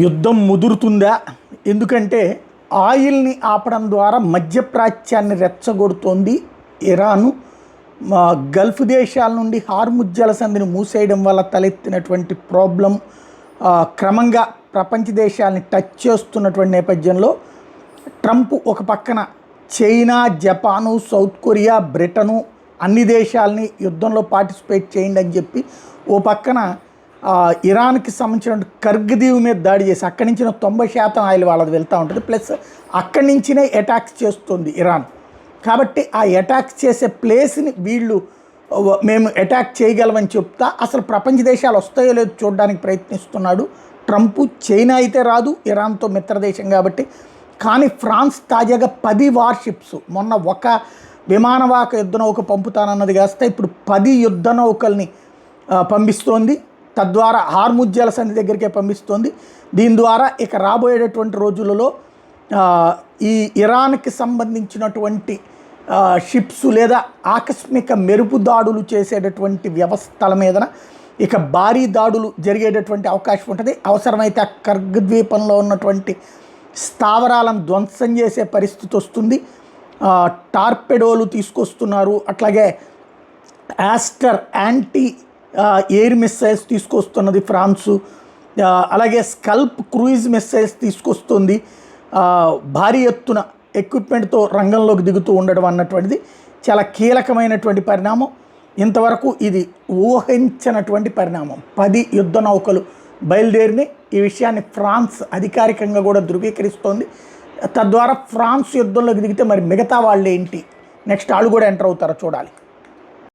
యుద్ధం ముదురుతుందా? ఎందుకంటే ఆయిల్ని ఆపడం ద్వారా మధ్యప్రాచ్యాన్ని రెచ్చగొడుతోంది ఇరాను. గల్ఫ్ దేశాల నుండి హార్ముజ్ జలసంధిని మూసేయడం వల్ల తలెత్తినటువంటి ప్రాబ్లం క్రమంగా ప్రపంచ దేశాలని టచ్ చేస్తున్నటువంటి నేపథ్యంలో ట్రంప్ ఒక పక్కన China, Japan, south Korea, Britain అన్ని దేశాలని యుద్ధంలో పార్టిసిపేట్ చేయండి అని చెప్పి ఓ పక్కన ఇరాన్కి సంబంధించిన కర్గ్ దీవు మీద దాడి చేసి అక్కడి నుంచి 90% ఆయిల్ వాళ్ళది వెళ్తూ ఉంటుంది. ప్లస్ అక్కడి నుంచినే అటాక్స్ చేస్తుంది ఇరాన్. కాబట్టి ఆ అటాక్స్ చేసే ప్లేస్ని వీళ్ళు మేము అటాక్ చేయగలమని చెప్తా అసలు ప్రపంచ దేశాలు వస్తాయో లేదో చూడడానికి ప్రయత్నిస్తున్నాడు ట్రంప్. చైనా అయితే రాదు, ఇరాన్తో మిత్రదేశం కాబట్టి. కానీ ఫ్రాన్స్ తాజాగా 10 వార్షిప్స్, మొన్న ఒక విమానవాహక యుద్ధ నౌక పంపుతానన్నది కాస్త ఇప్పుడు 10 యుద్ధ నౌకల్ని పంపిస్తోంది. తద్వారా హార్ముజ్ జలసంధి దగ్గరికే పంపిస్తోంది. దీని ద్వారా ఇక రాబోయేటటువంటి రోజులలో ఈ ఇరాన్కి సంబంధించినటువంటి షిప్స్ లేదా ఆకస్మిక మెరుపు దాడులు చేసేటటువంటి వ్యవస్థల మీదన ఇక భారీ దాడులు జరిగేటటువంటి అవకాశం ఉంటుంది. అవసరమైతే ఆ కర్గ్ ద్వీపంలో ఉన్నటువంటి స్థావరాలను ధ్వంసం చేసే పరిస్థితి వస్తుంది. టార్పెడోలు తీసుకొస్తున్నారు, అట్లాగే యాస్టర్ యాంటీ ఎయిర్ మిస్సైల్స్ తీసుకొస్తున్నది ఫ్రాన్సు. అలాగే స్కల్ప్ క్రూయిజ్ మిస్సైల్స్ తీసుకొస్తుంది. భారీ ఎత్తున ఎక్విప్మెంట్తో రంగంలోకి దిగుతూ ఉండడం అన్నటువంటిది చాలా కీలకమైనటువంటి పరిణామం. ఇంతవరకు ఇది ఊహించినటువంటి పరిణామం. 10 యుద్ధ నౌకలు బయలుదేరిని. ఈ విషయాన్ని ఫ్రాన్స్ అధికారికంగా కూడా ధృవీకరిస్తోంది. తద్వారా ఫ్రాన్స్ యుద్ధంలోకి దిగితే మరి మిగతా వాళ్ళు ఏంటి, నెక్స్ట్ వాళ్ళు కూడా ఎంటర్ అవుతారో చూడాలి.